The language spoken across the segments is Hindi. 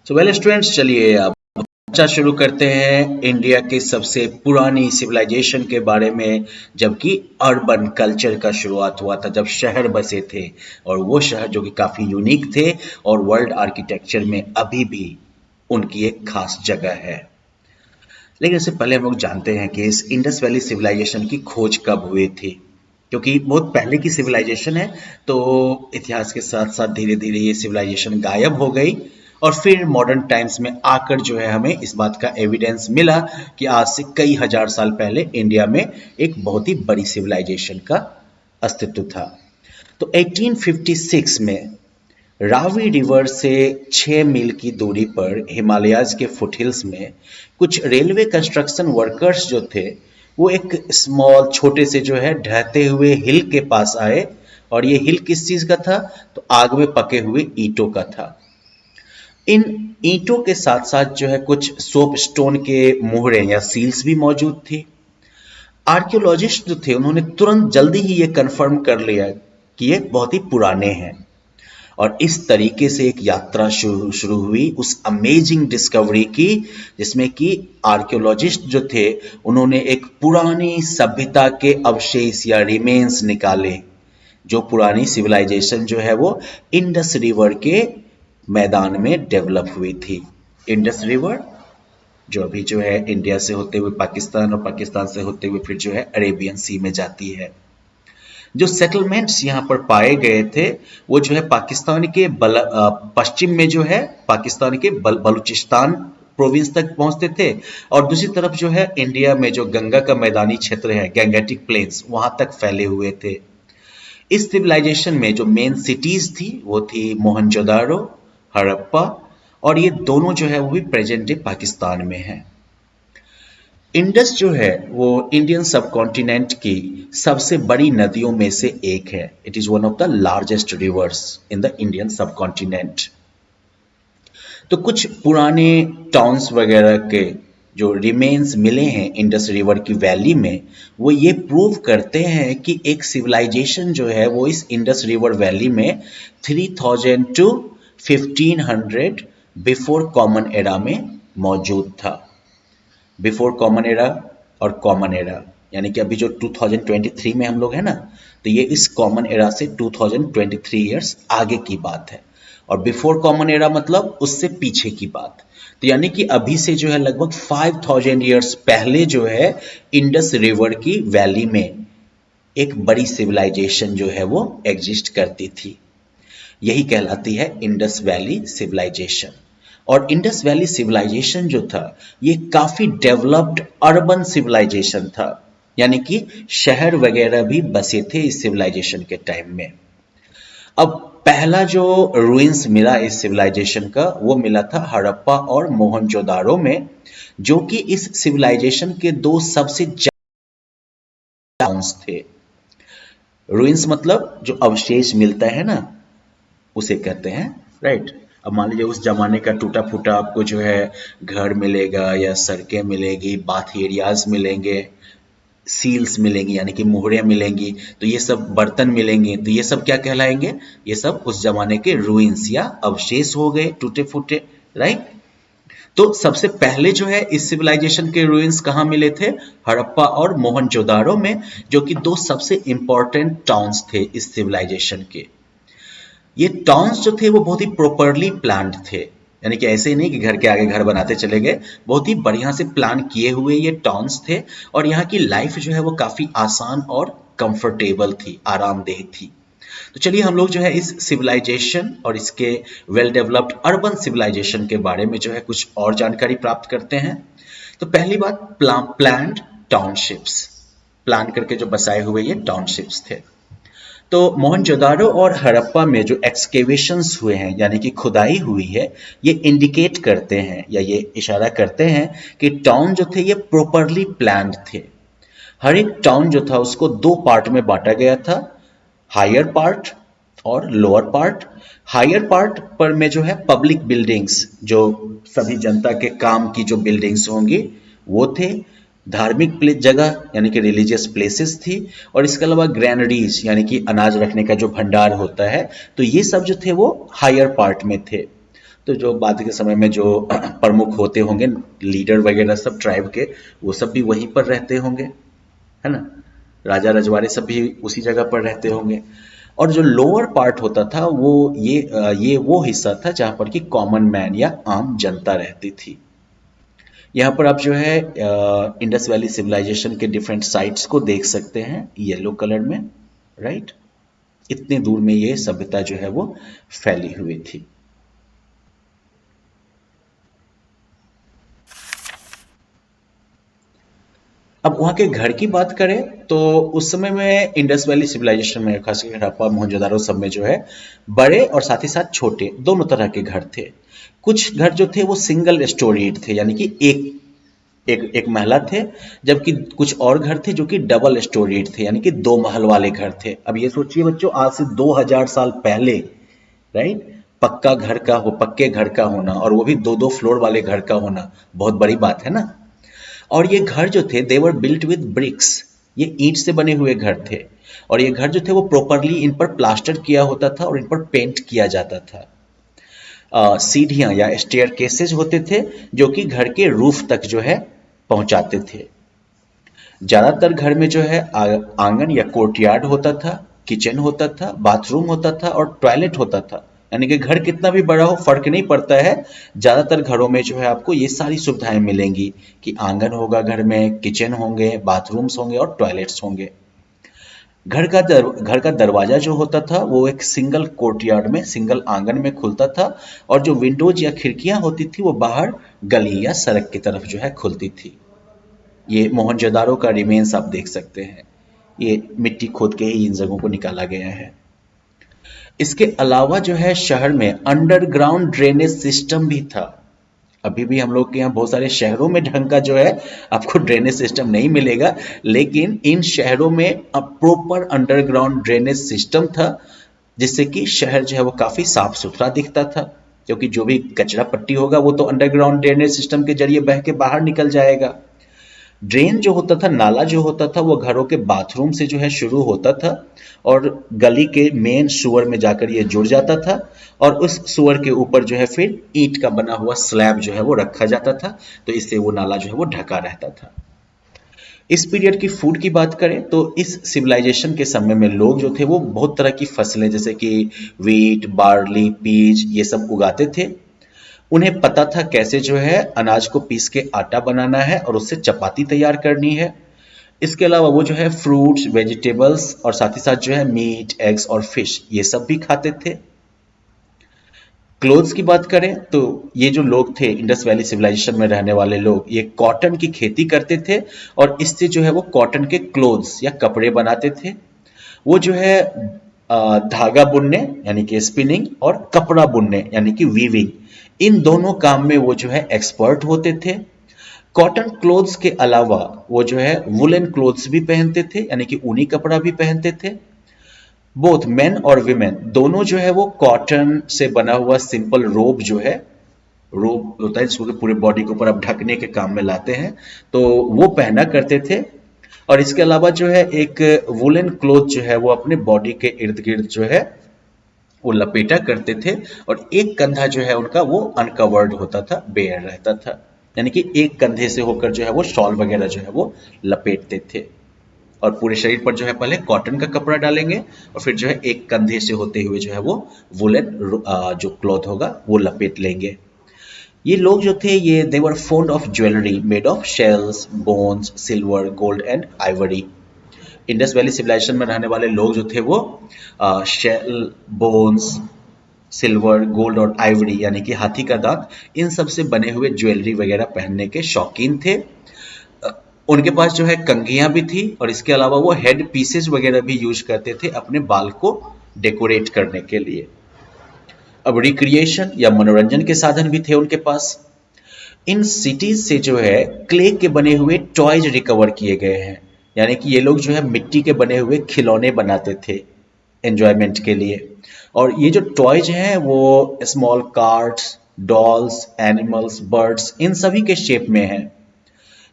सो वेल स्टूडेंट्स, चलिए अब चर्चा शुरू करते हैं इंडिया की सबसे पुरानी सिविलाइजेशन के बारे में, जबकि अर्बन कल्चर का शुरुआत हुआ था जब शहर बसे थे। और वो शहर जो कि काफ़ी यूनिक थे और वर्ल्ड आर्किटेक्चर में अभी भी उनकी एक खास जगह है। लेकिन इससे पहले हम लोग जानते हैं कि इस इंडस वैली सिविलाइजेशन की खोज कब हुई थी, क्योंकि बहुत पहले की सिविलाइजेशन है। तो इतिहास के साथ साथ धीरे धीरे ये सिविलाइजेशन गायब हो गई और फिर मॉडर्न टाइम्स में आकर जो है हमें इस बात का एविडेंस मिला कि आज से कई हजार साल पहले इंडिया में एक बहुत ही बड़ी सिविलाइजेशन का अस्तित्व था। तो 1856 में रावी रिवर से 6 मील की दूरी पर हिमालयाज के फुटहिल्स में कुछ रेलवे कंस्ट्रक्शन वर्कर्स जो थे, वो एक स्मॉल छोटे से जो है ढहते हुए हिल के पास आए। और ये हिल किस चीज का था? तो आग में पके हुए ईंटों का था। इन ईंटों के साथ साथ जो है कुछ सोप स्टोन के मोहरे या सील्स भी मौजूद थी। आर्कियोलॉजिस्ट जो थे उन्होंने तुरंत जल्दी ही ये कंफर्म कर लिया कि ये बहुत ही पुराने हैं। और इस तरीके से एक यात्रा शुरू शुरू हुई उस अमेजिंग डिस्कवरी की, जिसमें कि आर्कियोलॉजिस्ट जो थे उन्होंने एक पुरानी सभ्यता के अवशेष या रिमेन्स निकाले। जो पुरानी सिविलाइजेशन जो है वो इंडस रिवर के मैदान में डेवलप हुई थी। इंडस रिवर जो अभी जो है इंडिया से होते हुए पाकिस्तान और पाकिस्तान से होते हुए फिर जो है अरेबियन सी में जाती है। जो सेटलमेंट्स यहाँ पर पाए गए थे वो जो है पाकिस्तान के पश्चिम में जो है पाकिस्तान के बलूचिस्तान प्रोविंस तक पहुंचते थे। और दूसरी तरफ जो है इंडिया में जो गंगा का मैदानी क्षेत्र है, गैंगेटिक प्लेन्स, वहां तक फैले हुए थे। इस सिविलाइजेशन में जो मेन सिटीज थी वो थी मोहनजोदारो, हड़प्पा, और ये दोनों जो है वो भी प्रेजेंट डे पाकिस्तान में है। इंडस जो है वो इंडियन सब कॉन्टिनेंट की सबसे बड़ी नदियों में से एक है। It is one of the largest reverse in the Indian सब कॉन्टिनेंट। तो कुछ पुराने टाउन्स वगैरह के जो रिमेन्स मिले हैं इंडस रिवर की वैली में, वो ये प्रूव करते हैं कि एक सिविलाइजेशन जो है वो इस इंडस रिवर वैली में 3000 टू 1500 बिफोर कॉमन एरा में मौजूद था। बिफोर कॉमन एरा और कॉमन एरा यानी कि अभी जो 2023 में हम लोग हैं ना, तो ये इस कॉमन एरा से 2023 ईयर्स आगे की बात है। और बिफोर कॉमन एरा मतलब उससे पीछे की बात। तो यानी कि अभी से जो है लगभग 5000 ईयर्स पहले जो है इंडस रिवर की वैली में एक बड़ी सिविलाइजेशन जो है वो एग्जिस्ट करती थी। यही कहलाती है इंडस वैली सिविलाइजेशन। और इंडस वैली सिविलाइजेशन जो था ये काफी डेवलप्ड अर्बन सिविलाइजेशन था, यानी कि शहर वगैरह भी बसे थे इस सिविलाइजेशन के टाइम में। अब पहला जो रूइंस मिला इस सिविलाइजेशन का वो मिला था हड़प्पा और मोहनजोदारो में, जो कि इस सिविलाइजेशन के दो सबसे टाउन्स थे। रूइंस मतलब जो अवशेष मिलता है ना, उसे कहते हैं, राइट। अब मान लीजिए उस जमाने का टूटा फूटा आपको जो है घर मिलेगा या सड़कें मिलेगी, बाथ एरियाज मिलेंगे, सील्स मिलेंगी यानी कि मोहरें मिलेंगी, तो ये सब बर्तन मिलेंगे, तो ये सब क्या कहलाएंगे? ये सब उस जमाने के रूइंस या अवशेष हो गए, टूटे फूटे, राइट। तो सबसे पहले जो है इस सिविलाइजेशन के रूइंस कहाँ मिले थे? हड़प्पा और मोहनजोदारो में, जो कि दो सबसे इंपॉर्टेंट टाउन्स थे इस सिविलाइजेशन के। ये टाउन्स जो थे वो बहुत ही प्रॉपरली प्लान्ड थे, यानी कि ऐसे ही नहीं कि घर के आगे घर बनाते चले गए, बहुत ही बढ़िया से प्लान किए हुए ये टाउन्स थे। और यहाँ की लाइफ जो है वो काफी आसान और कंफर्टेबल थी, आरामदेह थी। तो चलिए हम लोग जो है इस सिविलाइजेशन और इसके वेल डेवलप्ड अर्बन सिविलाइजेशन के बारे में जो है कुछ और जानकारी प्राप्त करते हैं। तो पहली बात, प्लान्ड टाउनशिप्स, प्लान करके जो बसाए हुए ये टाउनशिप्स थे। तो मोहनजोदारो और हड़प्पा में जो एक्सकेवेशंस हुए हैं यानी कि खुदाई हुई है, ये इंडिकेट करते हैं या ये इशारा करते हैं कि टाउन जो थे ये प्रॉपरली प्लान्ड थे। हर एक टाउन जो था उसको दो पार्ट में बांटा गया था, हायर पार्ट और लोअर पार्ट। हायर पार्ट पर में जो है पब्लिक बिल्डिंग्स, जो सभी जनता के काम की जो बिल्डिंग्स होंगी वो थे। धार्मिक जगह यानी कि रिलीजियस प्लेसेस थी। और इसके अलावा ग्रैनरीज यानी कि अनाज रखने का जो भंडार होता है, तो ये सब जो थे वो हायर पार्ट में थे। तो जो बाद के समय में जो प्रमुख होते होंगे, लीडर वगैरह सब ट्राइब के, वो सब भी वहीं पर रहते होंगे, है ना। राजा रजवाड़े सब भी उसी जगह पर रहते होंगे। और जो लोअर पार्ट होता था वो ये वो हिस्सा था जहां पर कि कॉमन मैन या आम जनता रहती थी। यहाँ पर आप जो है इंडस वैली सिविलाइजेशन के डिफरेंट साइट्स को देख सकते हैं येलो कलर में, राइट। इतने दूर में ये सभ्यता जो है वो फैली हुई थी। अब वहाँ के घर की बात करें तो उस समय में इंडस वैली सिविलाइजेशन में, खासकर हड़प्पा मोहनजोदारो सब में जो है बड़े और साथ ही साथ छोटे दोनों तरह के घर थे। कुछ घर जो थे वो सिंगल स्टोरीड थे, यानी कि एक एक एक महला थे, जबकि कुछ और घर थे जो कि डबल स्टोरीड थे, यानी कि दो महल वाले घर थे। अब ये सोचिए बच्चों, आज से 2000 साल पहले, राइट, पक्के घर का होना, और वो भी दो दो फ्लोर वाले घर का होना बहुत बड़ी बात है ना। और ये घर जो थे देवर बिल्ट विद ब्रिक्स, ये ईंट से बने हुए घर थे। और ये घर जो थे वो प्रॉपरली इन पर प्लास्टर किया होता था और इन पर पेंट किया जाता था। सीढ़ियां या स्टेयर केसेज होते थे जो कि घर के रूफ तक जो है पहुंचाते थे। ज्यादातर घर में जो है आंगन या कोर्टयार्ड होता था, किचन होता था, बाथरूम होता था और टॉयलेट होता था। यानी कि घर कितना भी बड़ा हो फर्क नहीं पड़ता है, ज्यादातर घरों में जो है आपको ये सारी सुविधाएं मिलेंगी कि आंगन होगा, घर में किचन होंगे, बाथरूम्स होंगे और टॉयलेट्स होंगे। घर का दरवाजा जो होता था वो एक सिंगल कोर्टयार्ड में, सिंगल आंगन में खुलता था, और जो विंडोज या खिड़कियां होती थी वो बाहर गली या सड़क की तरफ जो है खुलती थी। ये मोहनजोदारो का रिमेन्स आप देख सकते हैं, ये मिट्टी खोद के ही इन जगहों को निकाला गया है। इसके अलावा जो है शहर में अंडरग्राउंड ड्रेनेज सिस्टम भी था। अभी भी हम लोग के यहाँ बहुत सारे शहरों में ढंग का जो है आपको ड्रेनेज सिस्टम नहीं मिलेगा, लेकिन इन शहरों में अब प्रॉपर अंडरग्राउंड ड्रेनेज सिस्टम था, जिससे कि शहर जो है वो काफी साफ सुथरा दिखता था, क्योंकि जो भी कचरा पट्टी होगा वो तो अंडरग्राउंड ड्रेनेज सिस्टम के जरिए बह के बाहर निकल जाएगा। ड्रेन जो होता था, नाला जो होता था, वो घरों के बाथरूम से जो है शुरू होता था और गली के मेन सुअर में जाकर ये जुड़ जाता था, और उस सुअर के ऊपर जो है फिर ईंट का बना हुआ स्लैब जो है वो रखा जाता था, तो इससे वो नाला जो है वो ढका रहता था। इस पीरियड की फूड की बात करें तो इस सिविलाइजेशन के समय में लोग जो थे वो बहुत तरह की फसलें जैसे कि वीट, बार्ली, पीज ये सब उगाते थे। उन्हें पता था कैसे जो है अनाज को पीस के आटा बनाना है और उससे चपाती तैयार करनी है। इसके अलावा वो जो है फ्रूट्स, वेजिटेबल्स और साथ ही साथ जो है मीट, एग्स और फिश ये सब भी खाते थे। क्लोथ्स की बात करें तो ये जो लोग थे इंडस वैली सिविलाइजेशन में रहने वाले लोग, ये कॉटन की खेती करते थे और इससे जो है वो कॉटन के क्लोथ्स या कपड़े बनाते थे। वो जो है धागा बुनने यानी कि स्पिनिंग और कपड़ा बुनने यानी कि वीविंग, इन दोनों काम में वो जो है एक्सपर्ट होते थे। कॉटन क्लोथ्स के अलावा वो जो है वुलन क्लोथ्स भी पहनते थे, यानी कि ऊनी कपड़ा भी पहनते थे। बोथ मेन और विमेन दोनों जो है वो कॉटन से बना हुआ सिंपल रोब जो है, रोब होता है जिसको कि पूरे बॉडी के ऊपर आप ढकने के काम में लाते हैं, तो वो पहना करते थे। और इसके अलावा जो है एक वुलन क्लोथ जो है वो अपने बॉडी के इर्द गिर्द जो है वो लपेटा करते थे, और एक कंधा जो है उनका वो अनकवर्ड होता था, बेयर रहता था, यानी कि एक कंधे से होकर जो है वो शॉल वगैरह जो है वो लपेटते थे। और पूरे शरीर पर जो है पहले कॉटन का कपड़ा डालेंगे और फिर जो है एक कंधे से होते हुए जो है वो वुलन जो क्लॉथ होगा वो लपेट लेंगे। ये लोग जो थे ये they were fond of jewellery made of shells, bones, silver, gold and ivory. Indus valley civilisation में रहने वाले लोग जो थे वो शेल, बोन्स, सिल्वर, गोल्ड और आइवरी यानी कि हाथी का दांत, इन सब से बने हुए ज्वेलरी वगैरह पहनने के शौकीन थे। उनके पास जो है कंघियां भी थी और इसके अलावा वो हेड पीसेस वगैरह भी यूज करते थे अपने बाल को डेकोरेट करने के लिए। अब रिक्रिएशन या मनोरंजन के साधन भी थे उनके पास। इन सिटीज से जो है क्ले के बने हुए टॉयज रिकवर किए गए हैं, यानी कि ये लोग जो है मिट्टी के बने हुए खिलौने बनाते थे एंजॉयमेंट के लिए। और ये जो टॉयज हैं वो small cards, dolls, animals, birds इन सभी के शेप में हैं।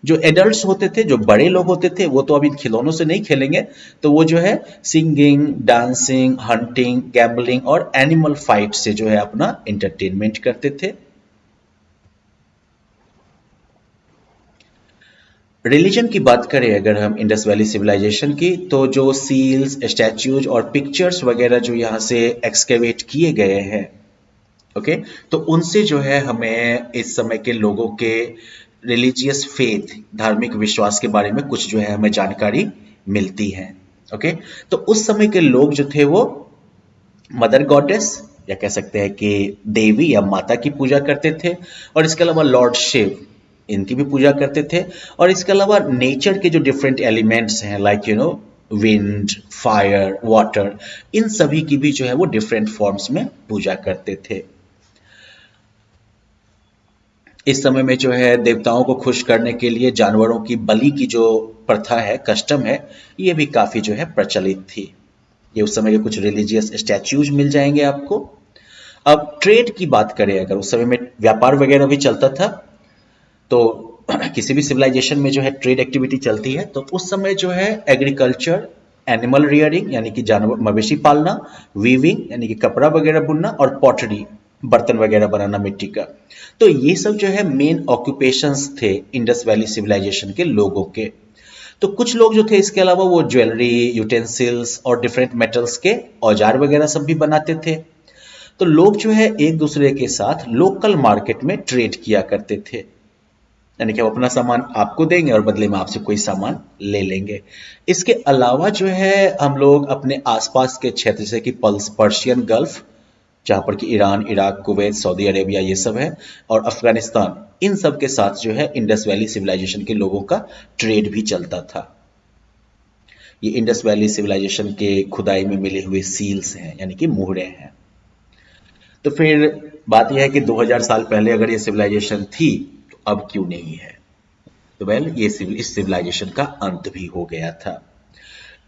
जो एडल्ट्स होते थे, जो बड़े लोग होते थे, वो तो अब इन खिलौनों से नहीं खेलेंगे, तो वो जो है सिंगिंग, डांसिंग, हंटिंग, गैम्बलिंग और एनिमल फाइट से जो है अपना एंटरटेनमेंट करते थे। रिलीजन की बात करें अगर हम इंडस वैली सिविलाइजेशन की, तो जो सील्स, स्टैच्यूज और पिक्चर्स वगैरह जो यहाँ से एक्सकेवेट किए गए हैं, ओके, तो उनसे जो है हमें इस समय के लोगों के रिलीजियस फेथ, धार्मिक विश्वास के बारे में कुछ जो है हमें जानकारी मिलती है। ओके, तो उस समय के लोग जो थे वो मदर गॉडेस या कह सकते हैं कि देवी या माता की पूजा करते थे, और इसके अलावा लॉर्ड शिव, इनकी भी पूजा करते थे। और इसके अलावा नेचर के जो डिफरेंट एलिमेंट्स हैं, लाइक विंड, फायर, वाटर, इन सभी की भी जो है वो डिफरेंट फॉर्म्स में पूजा करते थे। इस समय में जो है देवताओं को खुश करने के लिए जानवरों की बलि की जो प्रथा है, कस्टम है, ये भी काफी जो है प्रचलित थी। ये उस समय के कुछ रिलीजियस स्टैच्यूज मिल जाएंगे आपको। अब ट्रेड की बात करें अगर, उस समय में व्यापार वगैरह भी चलता था, तो किसी भी सिविलाइजेशन में जो है ट्रेड एक्टिविटी चलती है, तो उस समय जो है एग्रीकल्चर, एनिमल रियरिंग यानी कि जानवर मवेशी पालना, वीविंग यानी कि कपड़ा वगैरह बुनना, और पॉटरी, बर्तन वगैरह बनाना मिट्टी का, तो ये सब जो है मेन ऑक्यूपेशंस थे इंडस वैली सिविलाइजेशन के लोगों के। तो कुछ लोग जो थे इसके अलावा वो ज्वेलरी, यूटेंसिल्स और डिफरेंट मेटल्स के औजार वगैरह सब भी बनाते थे। तो लोग जो है एक दूसरे के साथ लोकल मार्केट में ट्रेड किया करते थे, यानी कि वो अपना सामान आपको देंगे और बदले में आपसे कोई सामान ले लेंगे। इसके अलावा जो है हम लोग अपने आसपास के क्षेत्र जैसे कि पर्शियन गल्फ, जहां पर कि Iran, Iraq, Kuwait, Saudi Arabia ये सब है, और अफगानिस्तान, इन सब के साथ जो है इंडस वैली सिविलाइजेशन के लोगों का ट्रेड भी चलता था। ये इंडस वैली सिविलाइजेशन के खुदाई में मिले हुए सील्स हैं, यानी कि मुहरें हैं। तो फिर बात यह है कि 2000 साल पहले अगर ये सिविलाइजेशन थी, तो अब क्यों नहीं है? तो ये इस सिविलाइजेशन का अंत भी हो गया था।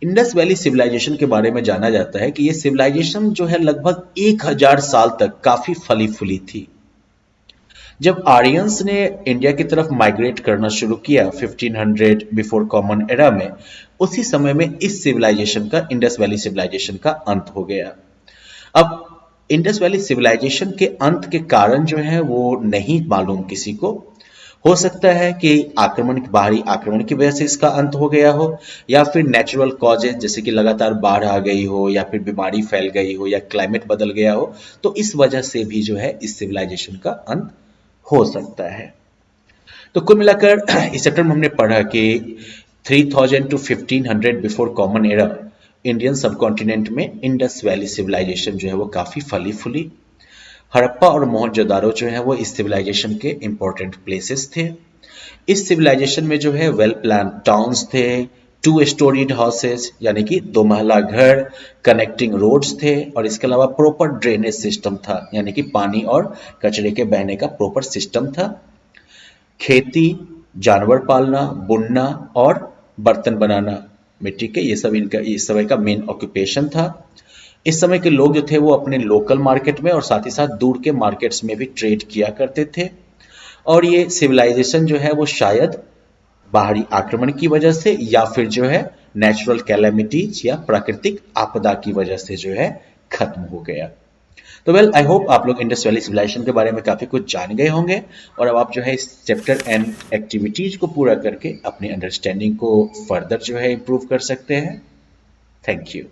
इंडस वैली सिविलाइजेशन के बारे में जाना जाता है कि ये सिविलाइजेशन जो है लगभग 1000 साल तक काफी फली फूली थी। जब आर्यंस ने इंडिया की तरफ माइग्रेट करना शुरू किया 1500 बिफोर कॉमन एरा में, उसी समय में इस सिविलाइजेशन का, इंडस वैली सिविलाइजेशन का अंत हो गया। अब इंडस वैली सिविलाइजेशन के अंत के कारण जो है वो नहीं मालूम किसी को। हो सकता है कि बाहरी आक्रमण की वजह से इसका अंत हो गया हो, या फिर नेचुरल कॉजेज जैसे कि लगातार बाढ़ आ गई हो, या फिर बीमारी फैल गई हो, या क्लाइमेट बदल गया हो, तो इस वजह से भी जो है इस सिविलाइजेशन का अंत हो सकता है। तो कुल मिलाकर इस चैप्टर में हमने पढ़ा कि 3000 to 1500 before common era Indian subcontinent में इंडस वैली सिविलाइजेशन जो है वो काफी फली फूली। हड़प्पा और मोहनजोदारो जो है वो इस सिविलाइजेशन के इंपॉर्टेंट प्लेसेस थे। इस सिविलाइजेशन में जो है वेल प्लान टाउन्स थे, टू स्टोरीड हाउसेस यानी कि दो महला घर, कनेक्टिंग रोड्स थे, और इसके अलावा प्रॉपर ड्रेनेज सिस्टम था, यानी कि पानी और कचरे के बहने का प्रॉपर सिस्टम था। खेती, जानवर पालना, बुनना और बर्तन बनाना मिट्टी के, ये सब इनका इस समय का मेन ऑक्यूपेशन था। इस समय के लोग जो थे वो अपने लोकल मार्केट में और साथ ही साथ दूर के मार्केट्स में भी ट्रेड किया करते थे। और ये सिविलाइजेशन जो है वो शायद बाहरी आक्रमण की वजह से या फिर जो है नेचुरल कैलेमिटीज या प्राकृतिक आपदा की वजह से जो है खत्म हो गया। तो आई होप आप लोग इंडस वैली सिविलाइजेशन के बारे में काफी कुछ जान गए होंगे, और अब आप जो है इस चैप्टर एंड एक्टिविटीज को पूरा करके अपनी अंडरस्टैंडिंग को फर्दर जो है इंप्रूव कर सकते हैं। Thank you.